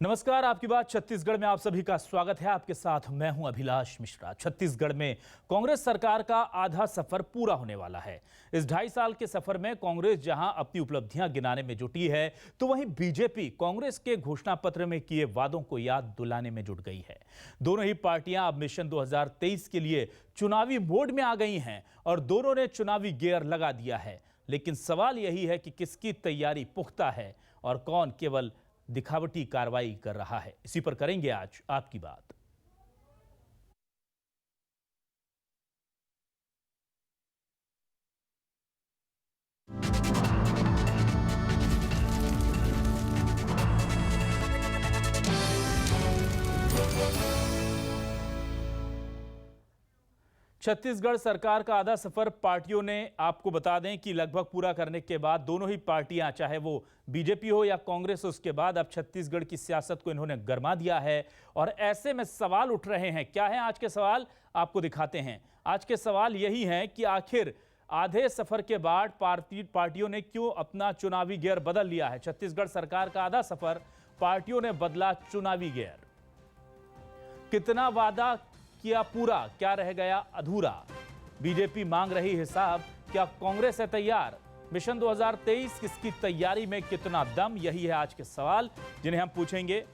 नमस्कार, आपकी बात छत्तीसगढ़ में आप सभी का स्वागत है। आपके साथ मैं हूं अभिलाष मिश्रा। छत्तीसगढ़ में कांग्रेस सरकार का आधा सफर पूरा होने वाला है। इस 2.5 साल के सफर में कांग्रेस जहां अपनी उपलब्धियां गिनाने में जुटी है, तो वहीं बीजेपी कांग्रेस के घोषणा पत्र में किए वादों को याद दिलाने में जुट गई है। दोनों ही पार्टियां अब मिशन 2023 के लिए चुनावी मोड में आ गई हैं और दोनों ने चुनावी गियर लगा दिया है। लेकिन सवाल यही है कि किसकी तैयारी पुख्ता है और कौन केवल दिखावटी कार्रवाई कर रहा है। इसी पर करेंगे आज आपकी बात। छत्तीसगढ़ सरकार का आधा सफर पार्टियों ने आपको बता दें कि लगभग पूरा करने के बाद दोनों ही पार्टियां, चाहे वो बीजेपी हो या कांग्रेस, उसके बाद अब छत्तीसगढ़ की सियासत को इन्होंने गरमा दिया है। और ऐसे में सवाल उठ रहे हैं। क्या है आज के सवाल, आपको दिखाते हैं। आज के सवाल यही हैं कि आखिर आधे सफर के बाद पार्टियों ने क्यों अपना चुनावी गियर बदल लिया है। छत्तीसगढ़ सरकार का आधा सफर, पार्टियों ने बदला चुनावी गियर। कितना वादा किया पूरा, क्या रह गया अधूरा। बीजेपी मांग रही हिसाब, क्या कांग्रेस है तैयार। मिशन 2023 किसकी तैयारी में कितना दम, यही है आज के सवाल जिन्हें हम पूछेंगे।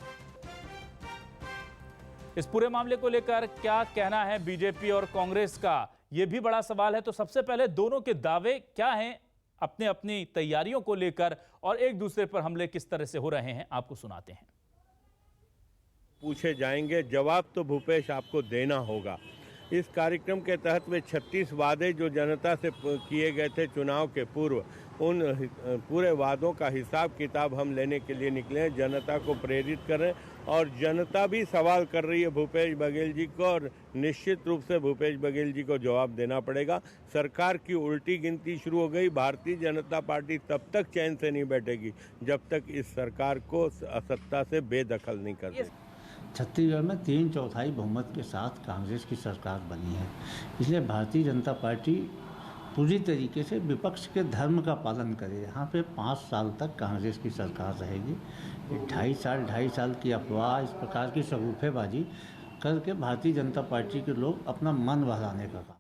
इस पूरे मामले को लेकर क्या कहना है बीजेपी और कांग्रेस का, यह भी बड़ा सवाल है। तो सबसे पहले दोनों के दावे क्या हैं अपने अपनी तैयारियों को लेकर और एक दूसरे पर हमले किस तरह से हो रहे हैं, आपको सुनाते हैं। पूछे जाएंगे, जवाब तो भूपेश आपको देना होगा। इस कार्यक्रम के तहत वे 36 वादे जो जनता से किए गए थे चुनाव के पूर्व, उन पूरे वादों का हिसाब किताब हम लेने के लिए निकले हैं। जनता को प्रेरित कर रहे हैं और जनता भी सवाल कर रही है भूपेश बघेल जी को, और निश्चित रूप से भूपेश बघेल जी को जवाब देना पड़ेगा। सरकार की उल्टी गिनती शुरू हो गई। भारतीय जनता पार्टी तब तक चैन से नहीं बैठेगी जब तक इस सरकार को सत्ता से बेदखल नहीं कर देगी। छत्तीसगढ़ में 3/4 बहुमत के साथ कांग्रेस की सरकार बनी है। इसलिए भारतीय जनता पार्टी पूरी तरीके से विपक्ष के धर्म का पालन करे। यहाँ पे 5 साल तक कांग्रेस की सरकार रहेगी। 2.5 साल की अफवाह, इस प्रकार की शगुफेबाजी करके भारतीय जनता पार्टी के लोग अपना मन बहलाने का काम।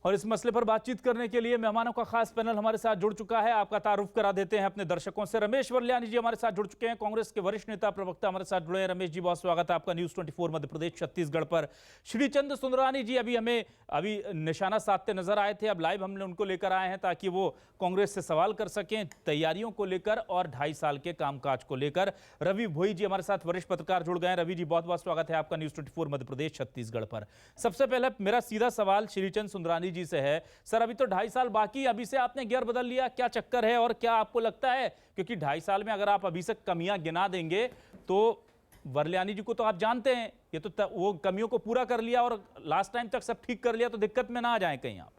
और इस मसले पर बातचीत करने के लिए मेहमानों का खास पैनल हमारे साथ जुड़ चुका है। आपका तारुफ करा देते हैं अपने दर्शकों से। रमेश वर्ल्यानी जी हमारे साथ जुड़ चुके हैं, कांग्रेस के वरिष्ठ नेता प्रवक्ता हमारे साथ जुड़े हैं। रमेश जी, बहुत स्वागत है आपका न्यूज़ 24 मध्य प्रदेश छत्तीसगढ़ पर। श्रीचंद सुंदरानी जी अभी निशाना साधते नजर आए थे। अब लाइव हमने उनको लेकर आए हैं ताकि वो कांग्रेस से सवाल कर सकें तैयारियों को लेकर और 2.5 साल के कामकाज को लेकर। रवि भोई जी हमारे साथ वरिष्ठ पत्रकार जुड़ गए हैं। रवि जी, बहुत बहुत स्वागत है आपका न्यूज़ 24 मध्य प्रदेश छत्तीसगढ़ पर। सबसे पहले मेरा सीधा सवाल श्रीचंद सुंदरानी जी से है। सर, अभी तो 2.5 साल बाकी, अभी से आपने गियर बदल लिया, क्या चक्कर है और क्या आपको लगता है, क्योंकि 2.5 साल में अगर आप अभी से कमियां गिना देंगे तो वर्ल्यानी जी को तो आप जानते हैं, ये तो वो कमियों को पूरा कर लिया और लास्ट टाइम तक सब ठीक कर लिया, तो दिक्कत में ना आ जाए कहीं आप।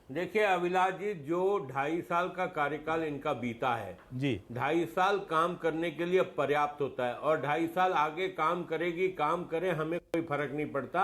देखिए अभिलाष जी, जो 2.5 साल का कार्यकाल इनका बीता है जी, 2.5 साल काम करने के लिए पर्याप्त होता है। और 2.5 साल आगे काम करेगी, काम करें, हमें कोई फर्क नहीं पड़ता।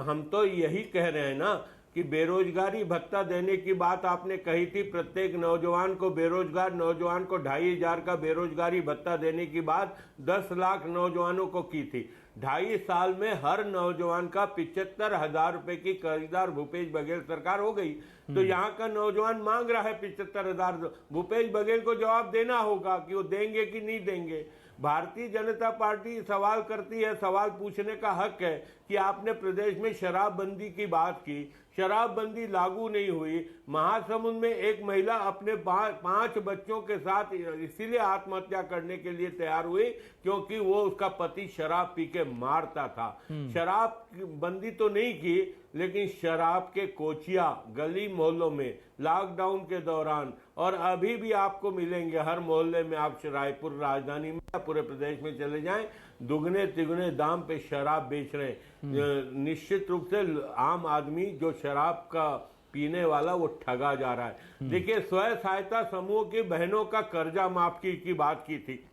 हम तो यही कह रहे हैं ना कि बेरोजगारी भत्ता देने की बात आपने कही थी। प्रत्येक नौजवान को, बेरोजगार नौजवान को 2,500 का बेरोजगारी भत्ता देने की बात 10 लाख नौजवानों को की थी। 2.5 साल में हर नौजवान का 75,000 रुपए की कर्जदार भूपेश बघेल सरकार हो गई। तो यहाँ का नौजवान मांग रहा है 75,000। भूपेश बघेल को जवाब देना होगा कि वो देंगे कि नहीं देंगे। भारतीय जनता पार्टी सवाल करती है, सवाल पूछने का हक है कि आपने प्रदेश में शराबबंदी की बात की, शराबबंदी लागू नहीं हुई। महासमुंद में एक महिला अपने 5 बच्चों के साथ इसीलिए आत्महत्या करने के लिए तैयार हुई क्योंकि वो उसका पति शराब पी के मारता था। शराब बंदी तो नहीं की, लेकिन शराब के कोचिया गली मोहल्लों में लॉकडाउन के दौरान और अभी भी आपको मिलेंगे हर मोहल्ले में। आप रायपुर राजधानी में, पूरे प्रदेश में चले जाएं, दुगने तिगुने दाम पे शराब बेच रहे हैं। निश्चित रूप से आम आदमी जो शराब का पीने वाला वो ठगा जा रहा है। देखिए, स्वयं सहायता समूह की बहनों का कर्जा माफ की बात की थी।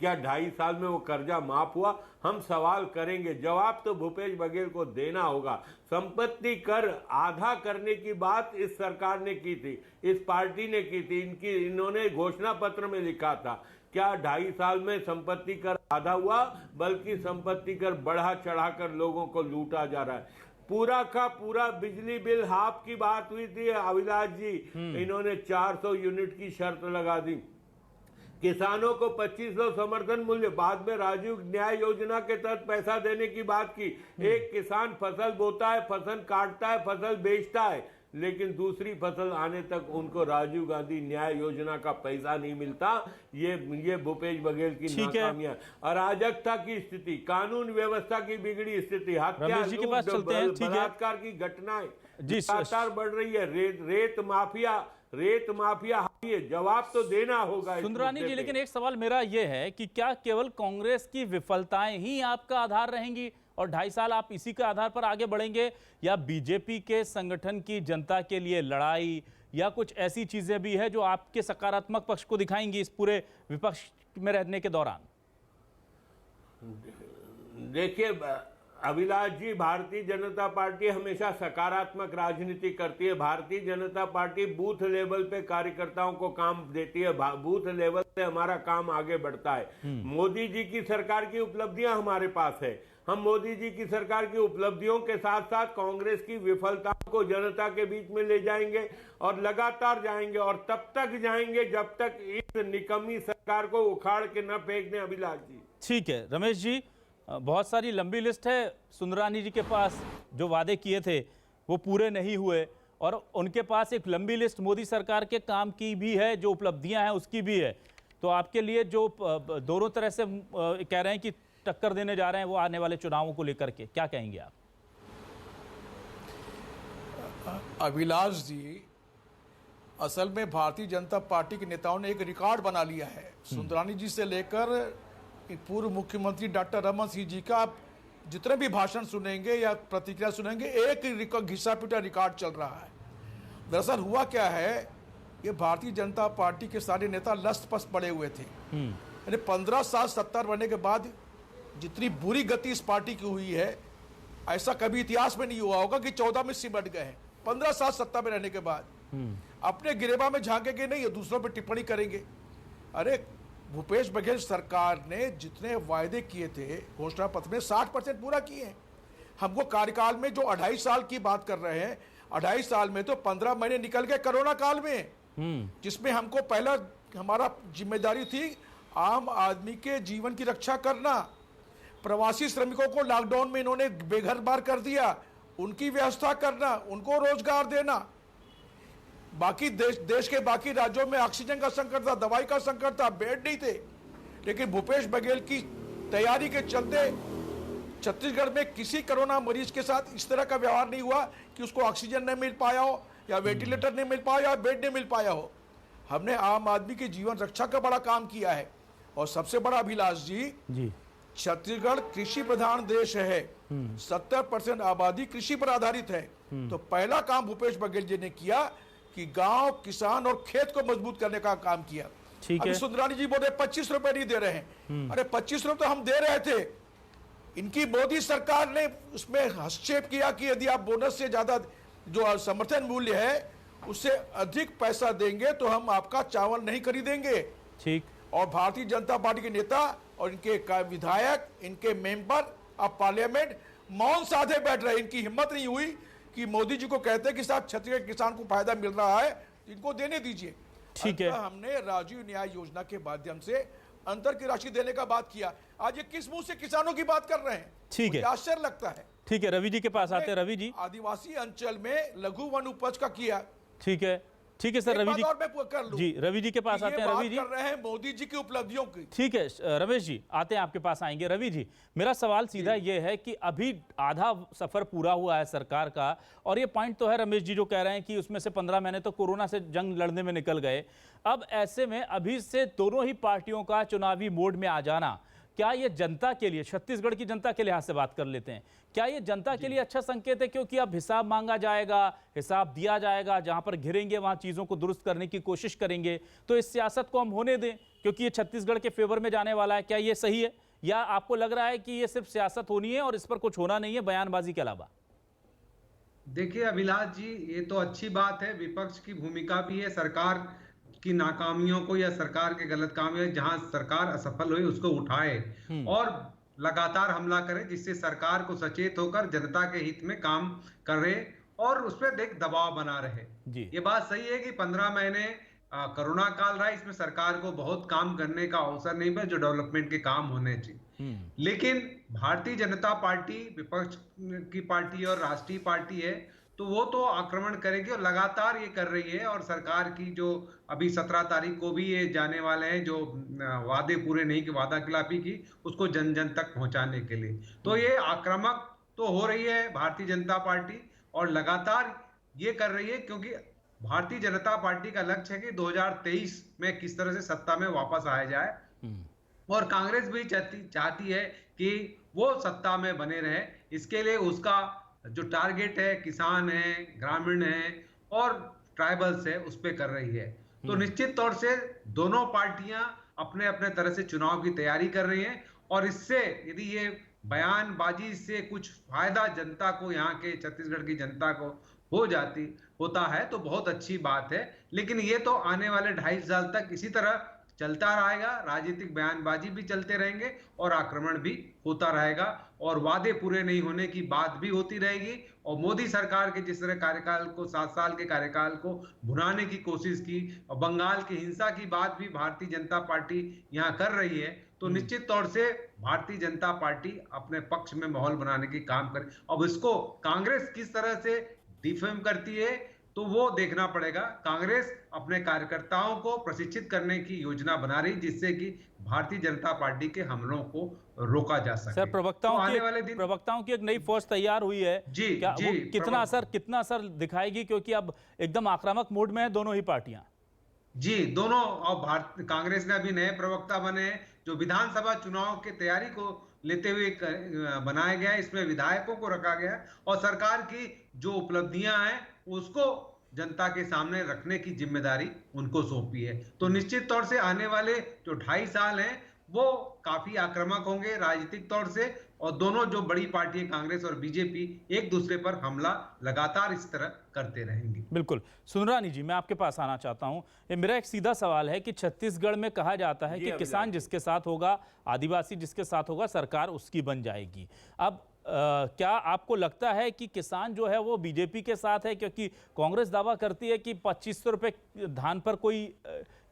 क्या 2.5 साल में वो कर्जा माफ हुआ? हम सवाल करेंगे, जवाब तो भूपेश बघेल को देना होगा। संपत्ति कर आधा करने की बात इस सरकार ने की थी, इस पार्टी ने की थी, इन्होंने घोषणा पत्र में लिखा था। क्या 2.5 साल में संपत्ति कर आधा हुआ? बल्कि संपत्ति कर बढ़ा चढ़ाकर लोगों को लूटा जा रहा है। पूरा का पूरा बिजली बिल हाफ की बात हुई थी अविनाश जी, इन्होंने 400 यूनिट की शर्त लगा दी। किसानों को 2500 समर्थन मूल्य, बाद में राजीव न्याय योजना के तहत पैसा देने की बात की। एक किसान फसल बोता है, फसल काटता है, फसल बेचता है, लेकिन दूसरी फसल आने तक उनको राजीव गांधी न्याय योजना का पैसा नहीं मिलता। ये भूपेश बघेल की नाकामियां, अराजकता की स्थिति, कानून व्यवस्था की बिगड़ी स्थिति, हत्या, बलात्कार की घटनाएं लगातार बढ़ रही है। रेत माफिया जवाब तो देना होगा सुंदरानी जी। लेकिन एक सवाल मेरा यह है कि क्या केवल कांग्रेस की विफलताएं ही आपका आधार रहेंगी और 2.5 साल आप इसी के आधार पर आगे बढ़ेंगे, या बीजेपी के संगठन की जनता के लिए लड़ाई या कुछ ऐसी चीजें भी है जो आपके सकारात्मक पक्ष को दिखाएंगी इस पूरे विपक्ष में रहने के दौरान? देखिए अभिलाष जी, भारतीय जनता पार्टी हमेशा सकारात्मक राजनीति करती है। Bharatiya Janata party booth level पे कार्यकर्ताओं को काम देती है, बूथ लेवल से हमारा काम आगे बढ़ता है। मोदी जी की सरकार की उपलब्धियां हमारे पास है, हम मोदी जी की सरकार की उपलब्धियों के साथ साथ कांग्रेस की विफलताओं को जनता के बीच में ले जाएंगे और लगातार जाएंगे, और तब तक जाएंगे जब तक इस निकम्मी सरकार को उखाड़ के न फेंक दें। अभिलाष जी ठीक है। रमेश जी, बहुत सारी लंबी लिस्ट है सुंदरानी जी के पास, जो वादे किए थे वो पूरे नहीं हुए, और उनके पास एक लंबी लिस्ट मोदी सरकार के काम की भी है, जो उपलब्धियां हैं उसकी भी है। तो आपके लिए जो दोनों तरह से कह रहे हैं कि टक्कर देने जा रहे हैं वो आने वाले चुनावों को लेकर के, क्या कहेंगे आप? अभिलाष जी, असल में भारतीय जनता पार्टी के नेताओं ने एक रिकॉर्ड बना लिया है। सुंदरानी जी से लेकर पूर्व मुख्यमंत्री डॉक्टर रमन सिंह जी का आप जितने भी भाषण सुनेंगे या प्रतिक्रिया सुनेंगे, एक घिसा पिटा रिकॉर्ड चल रहा है। दरअसल हुआ क्या है, ये भारतीय जनता पार्टी के सारे नेता लस्त पस्त पड़े हुए थे। यानी 15 साल सत्ता रहने के बाद जितनी बुरी गति इस पार्टी की हुई है, ऐसा कभी इतिहास में नहीं हुआ होगा कि 14 में सिमट गए हैं। 15 साल सत्ता में रहने के बाद अपने गिरेबा में झांकेंगे नहीं, दूसरों पर टिप्पणी करेंगे। अरे भूपेश बघेल सरकार ने जितने वायदे किए थे घोषणा पत्र में 60% पूरा किए हैं। हमको कार्यकाल में जो 2.5 साल की बात कर रहे हैं, 2.5 साल में तो 15 महीने निकल गए कोरोना काल में, जिसमें हमको पहला हमारा जिम्मेदारी थी आम आदमी के जीवन की रक्षा करना। प्रवासी श्रमिकों को लॉकडाउन में इन्होंने बेघर बार कर दिया, उनकी व्यवस्था करना, उनको रोजगार देना। बाकी देश के बाकी राज्यों में ऑक्सीजन का संकट था, दवाई का संकट था, बेड नहीं थे, लेकिन भूपेश बघेल की तैयारी के चलते छत्तीसगढ़ में किसी कोरोना मरीज के साथ इस तरह का व्यवहार नहीं हुआ कि उसको ऑक्सीजन नहीं मिल पाया हो, या वेंटिलेटर नहीं मिल पाया, या बेड नहीं मिल पाया हो। हमने आम आदमी की जीवन रक्षा का बड़ा काम किया है। और सबसे बड़ा अभिलाष जी, छत्तीसगढ़ कृषि प्रधान देश है, 70% आबादी कृषि पर आधारित है। तो पहला काम भूपेश बघेल जी ने किया कि गांव, किसान और खेत को मजबूत करने का काम किया। अभी सुंदरानी जी बोल रहे 25 रुपए नहीं दे रहे हैं। अरे 25 रुपए तो हम दे रहे थे, इनकी मोदी सरकार ने उसमें हस्तक्षेप किया कि यदि आप बोनस से ज्यादा जो समर्थन मूल्य है उससे अधिक पैसा देंगे तो हम आपका चावल नहीं खरीदेंगे। ठीक। और भारतीय जनता पार्टी के नेता और इनके विधायक, इनके मेंबर ऑफ पार्लियामेंट मौन साधे बैठ रहे। इनकी हिम्मत नहीं हुई कि मोदी जी को कहते हैं कि साहब छत्तीसगढ़ किसान को फायदा मिल रहा है, इनको देने दीजिए। ठीक है। हमने राजीव न्याय योजना के माध्यम से अंतर की राशि देने का बात किया। आज ये किस मुंह से किसानों की बात कर रहे हैं? ठीक है, आश्चर्य लगता है। ठीक है, रवि जी के पास आते हैं। रवि जी, आदिवासी अंचल में लघु वन उपज का किया। ठीक है, ठीक है सर। रवि जी और मैं कर लूं, जी, रवि जी के पास आते हैं। रवि जी कर रहे हैं मोदी जी की उपलब्धियों की। ठीक है, रमेश जी आते हैं, आपके पास आएंगे। रवि जी, मेरा सवाल सीधा ये है कि अभी आधा सफर पूरा हुआ है सरकार का, और ये पॉइंट तो है रमेश जी जो कह रहे हैं कि उसमें से 15 महीने तो कोरोना से जंग लड़ने में निकल गए। अब ऐसे में अभी से दोनों ही पार्टियों का चुनावी मोड में आ जाना, क्या ये जनता के लिए, छत्तीसगढ़ की जनता के लिहाज से बात कर लेते हैं, क्या ये जनता के लिए अच्छा संकेत है? क्योंकि अब हिसाब मांगा जाएगा, हिसाब दिया जाएगा, जहां पर घिरेंगे वहां चीजों को दुरुस्त करने की कोशिश करेंगे, तो इस सियासत को हम होने दें क्योंकि ये छत्तीसगढ़ के फेवर में जाने वाला है। क्या ये सही है, या आपको लग रहा है कि ये सिर्फ सियासत होनी है और इस पर कुछ होना नहीं है बयानबाजी के अलावा? देखिए अभिलाष जी, ये तो अच्छी बात है, विपक्ष की भूमिका भी है सरकार की नाकामियों को या सरकार के गलत काम है जहां सरकार असफल हुई उसको उठाए और लगातार हमला करे, जिससे सरकार को सचेत होकर जनता के हित में काम करे और उस पर एक दबाव बना रहे जी। ये बात सही है कि 15 महीने कोरोना काल रहा, इसमें सरकार को बहुत काम करने का अवसर नहीं मिला जो डेवलपमेंट के काम होने चाहिए। लेकिन भारतीय जनता पार्टी विपक्ष की पार्टी और राष्ट्रीय पार्टी है, तो वो तो आक्रमण करेगी और लगातार ये कर रही है। और सरकार की जो अभी 17 तारीख को भी ये जाने वाले हैं जो वादे पूरे नहीं की वादा खिलाफी की, उसको जन जन तक पहुंचाने के लिए, तो ये आक्रामक तो हो रही है भारतीय जनता पार्टी और लगातार ये कर रही है क्योंकि भारतीय जनता पार्टी का लक्ष्य है कि 2023 में किस तरह से सत्ता में वापस आया जाए और कांग्रेस भी चाहती है कि वो सत्ता में बने रहे। इसके लिए उसका जो टारगेट है किसान है, ग्रामीण है और ट्राइबल्स है, उस पर कर रही है। तो निश्चित तौर से दोनों पार्टियां अपने अपने तरह से चुनाव की तैयारी कर रही हैं और इससे यदि ये बयानबाजी से कुछ फायदा जनता को, यहाँ के छत्तीसगढ़ की जनता को होता है तो बहुत अच्छी बात है। लेकिन ये तो आने वाले 2.5 साल तक इसी तरह चलता रहेगा, राजनीतिक बयानबाजी भी चलते रहेंगे और आक्रमण भी होता रहेगा और वादे पूरे नहीं होने की बात भी होती रहेगी। और मोदी सरकार के जिस तरह कार्यकाल को, 7 साल के कार्यकाल को भुनाने की कोशिश की और बंगाल की हिंसा की बात भी भारतीय जनता पार्टी यहाँ कर रही है, तो निश्चित तौर से भारतीय जनता पार्टी अपने पक्ष में माहौल बनाने की काम करे। अब इसको कांग्रेस किस तरह से डिफेम करती है तो वो देखना पड़ेगा। कांग्रेस अपने कार्यकर्ताओं को प्रशिक्षित करने की योजना बना रही जिससे कि भारतीय जनता पार्टी के हमलों को रोका जा सके। सर, प्रवक्ताओं की एक नई फौज तैयार हुई है जी, क्या जी, वो कितना असर दिखाएगी, क्योंकि अब एकदम आक्रामक मोड में है दोनों ही पार्टियां? जी, दोनों। और कांग्रेस ने अभी नए प्रवक्ता बने जो विधानसभा चुनाव की तैयारी को लेते हुए बनाया गया है, इसमें विधायकों को रखा गया है और सरकार की जो उपलब्धियां हैं उसको जनता के सामने रखने की जिम्मेदारी उनको सौंपी है। तो निश्चित तौर से आने वाले जो 2.5 साल हैं वो काफी आक्रामक होंगे राजनीतिक तौर से और दोनों जो बड़ी पार्टियां कांग्रेस और बीजेपी एक दूसरे पर हमला लगातार इस तरह करते रहेंगे। बिल्कुल। सुंदरानी जी, मैं आपके पास आना चाहता हूं। ये मेरा एक सीधा सवाल है कि छत्तीसगढ़ में कहा जाता है कि किसान जिसके साथ होगा, आदिवासी जिसके साथ होगा, सरकार उसकी बन जाएगी। अब क्या आपको लगता है कि किसान जो है वो बीजेपी के साथ है? क्योंकि कांग्रेस दावा करती है कि 2500 रुपए धान पर कोई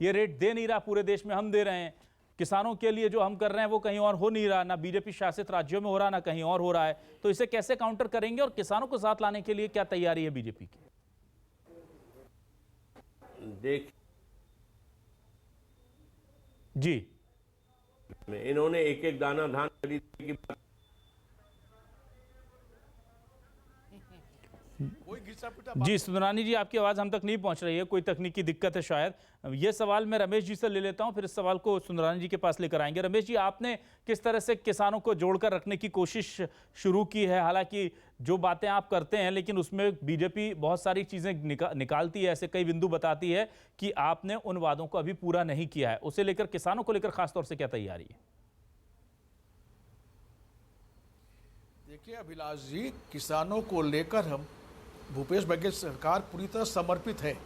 ये रेट दे नहीं रहा, पूरे देश में हम दे रहे हैं। किसानों के लिए जो हम कर रहे हैं वो कहीं और हो नहीं रहा, ना बीजेपी शासित राज्यों में हो रहा, ना कहीं और हो रहा है। तो इसे कैसे काउंटर करेंगे और किसानों को साथ लाने के लिए क्या तैयारी है बीजेपी की? देख जी, इन्होंने एक एक दाना धान खरीदने की बात जी। सुंदरानी जी, आपकी आवाज हम तक नहीं पहुंच रही है, कोई तकनीकी दिक्कत है शायद। ये सवाल मैं रमेश जी से ले लेता हूं, फिर इस सवाल को सुंदरानी जी के पास लेकर आएंगे। रमेश जी, आपने किस तरह से किसानों को जोड़कर रखने की कोशिश शुरू की है? हालांकि जो बातें आप करते हैं लेकिन उसमें बीजेपी बहुत सारी चीजें निकालती है, ऐसे कई बिंदु बताती है कि आपने उन वादों को अभी पूरा नहीं किया है। उसे लेकर, किसानों को लेकर खासतौर से क्या तैयारी है? देखिए अभिलाष जी, किसानों को लेकर हम भूपेश बघेल सरकार पूरी तरह समर्पित है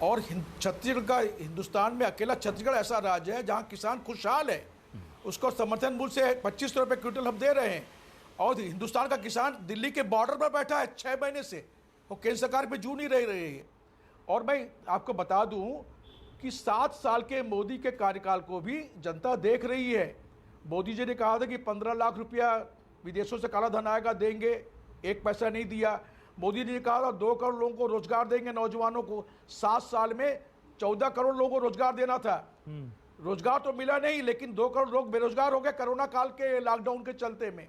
और छत्तीसगढ़ का हिंदुस्तान में अकेला छत्तीसगढ़ ऐसा राज्य है जहां किसान खुशहाल है। उसको समर्थन मूल्य से 2500 रुपये क्विंटल हम दे रहे हैं और हिंदुस्तान का किसान दिल्ली के बॉर्डर पर बैठा है 6 महीने से, वो केंद्र सरकार पे जू नहीं रही है। और मैं आपको बता दूं कि 7 साल के मोदी के कार्यकाल को भी जनता देख रही है। मोदी जी ने कहा था कि 15 लाख रुपया विदेशों से काला धन आएगा, देंगे, 1 पैसा नहीं दिया। मोदी जी ने कहा था 2 करोड़ लोगों को रोजगार देंगे, नौजवानों को। 7 साल में 14 करोड़ लोगों को रोजगार देना था, रोजगार तो मिला नहीं, लेकिन 2 करोड़ लोग बेरोजगार हो गए कोरोना काल के लॉकडाउन के चलते में।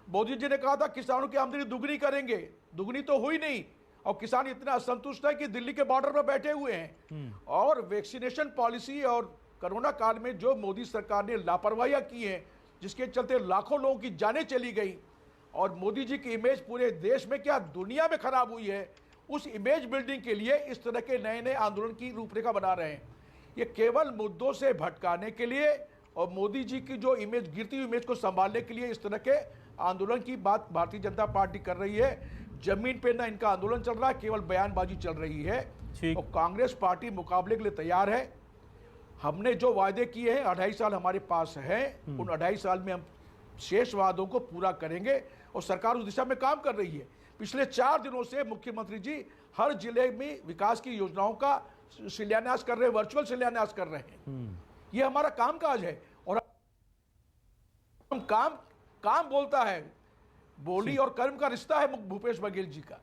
मोदी जी ने कहा था किसानों की आमदनी दुगनी करेंगे, दुगनी तो हुई नहीं और किसान इतना असंतुष्ट है कि दिल्ली के बॉर्डर पर बैठे हुए हैं। और वैक्सीनेशन पॉलिसी और कोरोना काल में जो मोदी सरकार ने लापरवाहियां की हैं, जिसके चलते लाखों लोगों की जानें चली गई और मोदी जी की इमेज पूरे देश में क्या दुनिया में खराब हुई है, उस इमेज बिल्डिंग के लिए इस तरह के नए नए आंदोलन की रूपरेखा बना रहे हैं। ये केवल मुद्दों से भटकाने के लिए और मोदी जी की जो इमेज, गिरती हुई इमेज को संभालने के लिए इस तरह के आंदोलन की बात भारतीय जनता पार्टी कर रही है। जमीन पे ना इनका आंदोलन चल रहा है, केवल बयानबाजी चल रही है। और कांग्रेस पार्टी मुकाबले के लिए तैयार है। हमने जो वायदे किए हैं, 2.5 साल हमारे पास है, उन 2.5 साल में हम शेष वादों को पूरा करेंगे और सरकार उस दिशा में काम कर रही है। पिछले 4 दिनों से मुख्यमंत्री जी हर जिले में विकास की योजनाओं का शिलान्यास कर रहे हैं, वर्चुअल शिलान्यास कर रहे हैं। ये हमारा कामकाज है और हम काम बोलता है, बोली और कर्म का रिश्ता है भूपेश बघेल जी का।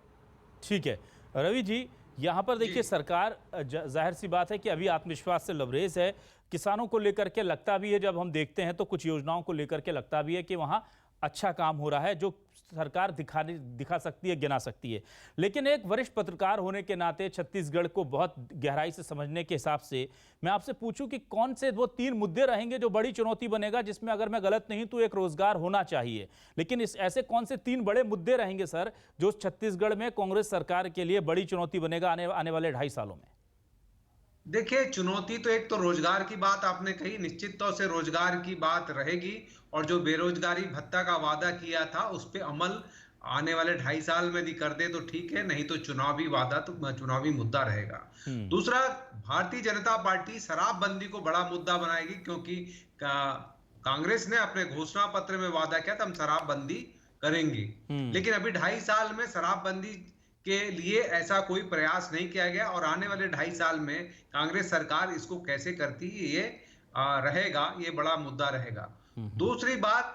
ठीक है रवि जी, यहाँ पर देखिए सरकार जाहिर सी बात है कि अभी आत्मविश्वास से लबरेज है। किसानों को लेकर के लगता भी है, जब हम देखते हैं तो कुछ योजनाओं को लेकर के लगता भी है कि वहाँ अच्छा काम हो रहा है, जो सरकार दिखा सकती है, गिना सकती है। लेकिन एक वरिष्ठ पत्रकार होने के नाते छत्तीसगढ़ को बहुत गहराई से समझने के हिसाब से मैं आपसे पूछूं कि कौन से वो 3 मुद्दे रहेंगे जो बड़ी चुनौती बनेगा, जिसमें अगर मैं गलत नहीं तो एक रोजगार होना चाहिए, लेकिन ऐसे कौन से 3 बड़े मुद्दे रहेंगे सर जो छत्तीसगढ़ में कांग्रेस सरकार के लिए बड़ी चुनौती बनेगा आने वाले 2.5 सालों में? देखिए, चुनौती तो एक तो रोजगार की बात आपने कही, निश्चित तौर से रोजगार की बात रहेगी और जो बेरोजगारी भत्ता का वादा किया था उस पे अमल आने वाले 2.5 साल में यदि कर दे तो ठीक है, नहीं तो चुनावी वादा तो चुनावी मुद्दा रहेगा। दूसरा, भारतीय जनता पार्टी शराबबंदी को बड़ा मुद्दा बनाएगी, क्योंकि कांग्रेस ने अपने घोषणा पत्र में वादा किया था हम शराबबंदी करेंगे, लेकिन अभी 2.5 साल में शराबबंदी के लिए ऐसा कोई प्रयास नहीं किया गया और आने वाले 2.5 साल में कांग्रेस सरकार इसको कैसे करती है ये रहेगा, ये बड़ा मुद्दा रहेगा। दूसरी बात,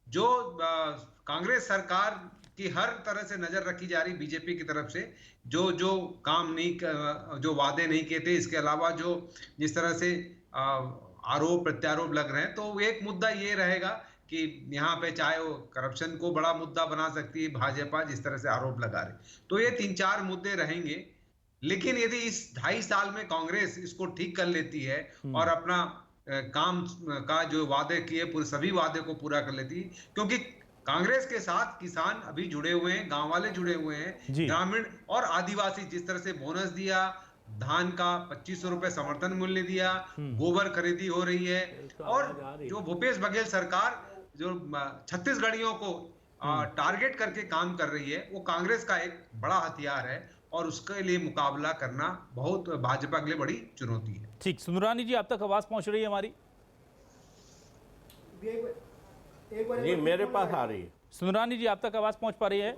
जो कांग्रेस सरकार की हर तरह से नजर रखी जा रही बीजेपी की तरफ से, जो काम नहीं, जो वादे नहीं किए थे, इसके अलावा जो जिस तरह से आरोप प्रत्यारोप लग रहे हैं, तो एक मुद्दा ये रहेगा कि यहाँ पे चाहे वो करप्शन को बड़ा मुद्दा बना सकती है भाजपा, जिस तरह से आरोप लगा रही। तो ये 3-4 मुद्दे रहेंगे, लेकिन यदि इस 2.5 साल में कांग्रेस इसको ठीक कर लेती है और अपना काम का जो वादे किए पूरे सभी वादे को पूरा कर लेती है, क्योंकि कांग्रेस के साथ किसान अभी जुड़े हुए हैं, गांव वाले जुड़े हुए हैं, ग्रामीण और आदिवासी, जिस तरह से बोनस दिया, धान का 2500 रुपए समर्थन मूल्य दिया, गोबर खरीदी हो रही है, और जो भूपेश बघेल सरकार जो छत्तीसगढ़ियों को टारगेट करके काम कर रही है, वो कांग्रेस का एक बड़ा हथियार है और उसके लिए मुकाबला करना बहुत भाजपा के लिए बड़ी चुनौती है। ठीक, सुंदरानी जी, आप तक आवाज पहुंच रही है हमारी? जी मेरे पास आ रही है। सुंदरानी जी, आप तक आवाज पहुंच पा रही है?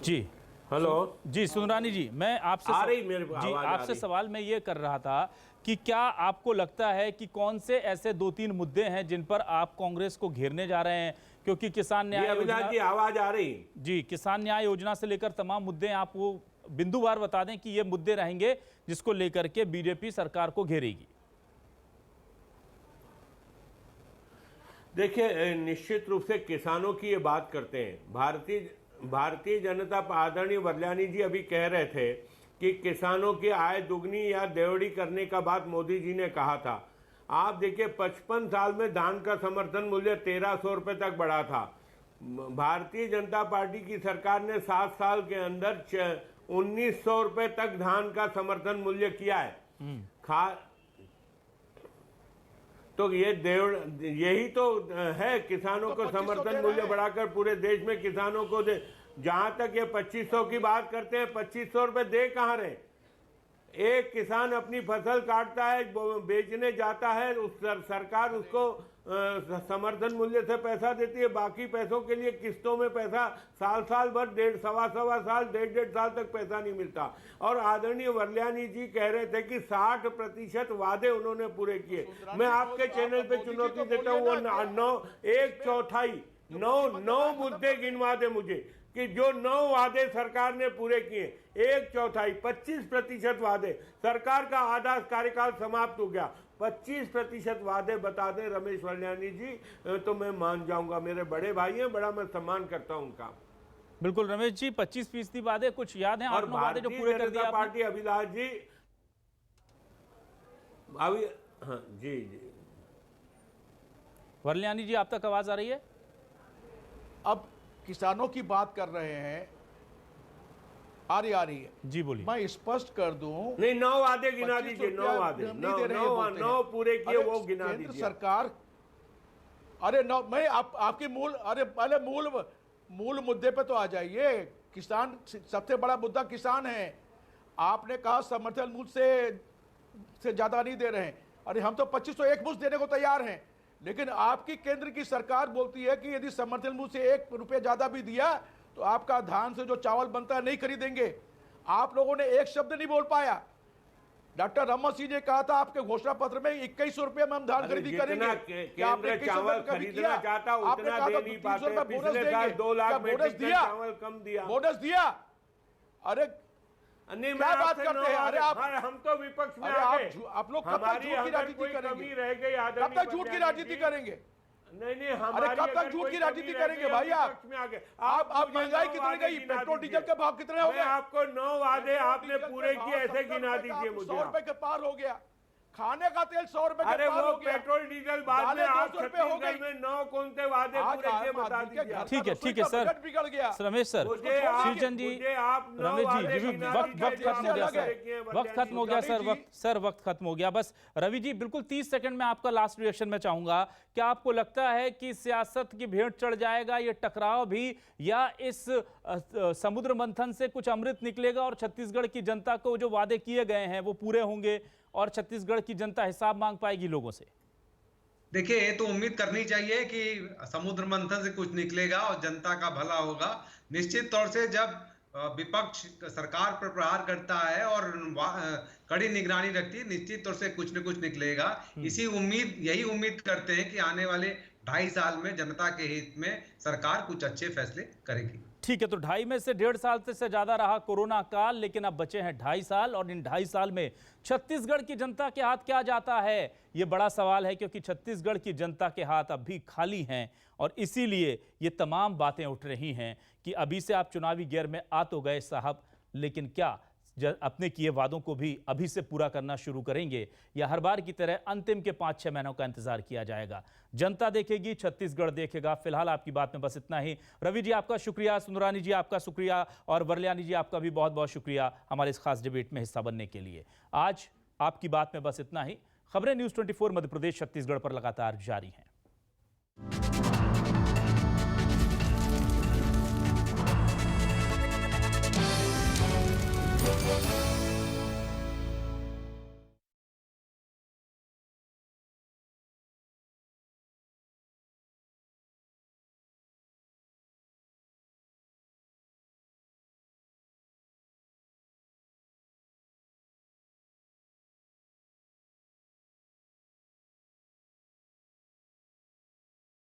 जी हेलो जी, सुंदरानी जी, मैं आपसे आ रही मेरे जी आपसे सवाल मैं ये कर रहा था कि क्या आपको लगता है कि कौन से ऐसे 2-3 मुद्दे हैं जिन पर आप कांग्रेस को घेरने जा रहे हैं? क्योंकि किसान न्याय योजना की आवाज आ रही जी, किसान न्याय योजना से लेकर तमाम मुद्दे, आप वो बिंदुवार बता दें कि ये मुद्दे रहेंगे जिसको लेकर के बीजेपी सरकार को घेरेगी। देखिए, निश्चित रूप से किसानों की ये बात करते हैं। भारतीय जनता आदरणीय वरल्यानी जी अभी कह रहे थे कि किसानों की आय दुगनी या देवड़ी करने का बात मोदी जी ने कहा था। आप देखिए, 55 साल में धान का समर्थन मूल्य 1300 रुपए तक बढ़ा था। भारतीय जनता पार्टी की सरकार ने 7 साल के अंदर 1900 रुपए तक धान का समर्थन मूल्य किया है। तो यही तो है, किसानों को समर्थन मूल्य बढ़ाकर पूरे देश में किसानों को दे। जहां तक ये 2500 की बात करते हैं, 2500 रुपए दे कहां रहे? एक किसान अपनी फसल काटता है, बेचने जाता है, उस सरकार उसको समर्थन मूल्य से पैसा देती है, बाकी पैसों के लिए किस्तों में पैसा साल भर, 1.5 साल, 1.5 साल तक पैसा नहीं मिलता। और आदरणीय वरल्यानी जी कह रहे थे कि 60% वादे उन्होंने पूरे किए। मैं आपके चैनल पे चुनौती देता हूँ, वो 9 मुद्दे गिनवा दे मुझे कि जो 9 वादे सरकार ने पूरे किए। 1/4 25% वादे, सरकार का आधा कार्यकाल समाप्त हो गया, 25% वादे बता दें रमेश वरल्यानी जी, तो मैं मान जाऊंगा। मेरे बड़े भाई हैं, बड़ा मैं सम्मान करता हूं उनका। बिल्कुल रमेश जी, 25% वादे कुछ याद हैं? और भारतीय जनता पार्टी, अभिलाष जी, हाँ जी जी। वरल्यानी जी, आप तक आवाज आ रही है? अब किसानों की बात कर रहे हैं, आ रही है। जी बोलिए। मैं स्पष्ट कर दूं, नहीं, 9 वादे गिना 25 दीजिए, 9 रुपया वादे, नहीं दे रहे हैं, बोलते 9 हैं। पूरे किए, अरे वो गिना केंद्र दीजिए। सरकार, अरे नौ, मैं आपकी मूल, अरे पहले मूल मुद्दे पे तो आ जाइए। किसान, सबसे बड़ा मुद्दा किसान है। आपने कहा समर्थन मूल्य से ज्यादा नहीं दे रहे हैं। अरे हम तो 2501 मुश्त देने को तैयार हैं, लेकिन आपकी केंद्र की सरकार बोलती है कि यदि समर्थन मूल्य से 1 रुपया ज्यादा भी दिया तो आपका धान से जो चावल बनता है नहीं खरीदेंगे। आप लोगों ने एक शब्द नहीं बोल पाया। डॉक्टर रमन सिंह ने कहा था आपके घोषणा पत्र में 2100 रुपये में हम धान खरीदी करेंगे। केंद्र चावल खरीदना चाहता उतना दे नहीं पाते। पिछले साल 2 लाख मीट्रिक टन चावल कम दिया, बोनस दिया। अरे नहीं, क्या बात करते हैं? अरे हम तो विपक्ष में अरे आ गए। आप लोग कब तक झूठ की राजनीति करेंगे? रह गई, कब तक झूठ की राजनीति करेंगे? नहीं, अरे कब तक झूठ की राजनीति करेंगे भाई? आप महंगाई कितनी गई, पेट्रोल डीजल के भाव कितने हो गए? आपको 9 वादे आपने पूरे किए, ऐसे गिना दीजिए मुझे। 100 रुपए के पार हो गया। खाने का तेल 100 रुपए के अरे पार वो हो गया। पेट्रोल डीजल बाद में, आप 200 रुपए हो गई। छत्तीसगढ़ में 9 कौन से वादे पूरे किए बता दीजिए। ठीक है सर, बजट बिगड़ गया। रमेश सर, श्रीचंद जी, रमेश जी, वक्त खत्म हो गया सर, वक्त खत्म हो गया सर, वक्त खत्म हो गया। बस रवि जी, बिल्कुल 30 सेकंड में आपका लास्ट रिएक्शन में चाहूंगा। क्या आपको लगता है कि सियासत की भेंट चढ़ जाएगा ये टकराव भी, या इस समुद्र मंथन से कुछ अमृत निकलेगा और छत्तीसगढ़ की जनता को जो वादे किए गए हैं वो पूरे होंगे और छत्तीसगढ़ की जनता हिसाब मांग पाएगी लोगों से? देखिए, ये तो उम्मीद करनी चाहिए कि समुद्र मंथन से कुछ निकलेगा और जनता का भला होगा। निश्चित तौर से जब विपक्ष सरकार पर प्रहार करता है और कड़ी निगरानी रखती है, निश्चित तौर से कुछ न कुछ निकलेगा। यही उम्मीद करते हैं कि आने वाले 2.5 साल में जनता के हित में सरकार कुछ अच्छे फैसले करेगी। ठीक है, तो 2.5 में से 1.5 साल से ज्यादा रहा कोरोना काल, लेकिन अब बचे हैं 2.5 साल, और इन 2.5 साल में छत्तीसगढ़ की जनता के हाथ क्या जाता है, ये बड़ा सवाल है, क्योंकि छत्तीसगढ़ की जनता के हाथ अब भी खाली हैं। और इसीलिए ये तमाम बातें उठ रही हैं कि अभी से आप चुनावी गियर में आ तो गए साहब, लेकिन क्या अपने किए वादों को भी अभी से पूरा करना शुरू करेंगे, या हर बार की तरह अंतिम के 5-6 महीनों का इंतजार किया जाएगा? जनता देखेगी, छत्तीसगढ़ देखेगा। फिलहाल आपकी बात में बस इतना ही। रवि जी आपका शुक्रिया, सुंदरानी जी आपका शुक्रिया, और वरल्यानी जी आपका भी बहुत बहुत शुक्रिया हमारे इस खास डिबेट में हिस्सा बनने के लिए। आज आपकी बात में बस इतना ही। खबरें न्यूज़ 24 मध्य प्रदेश छत्तीसगढ़ पर लगातार जारी हैं।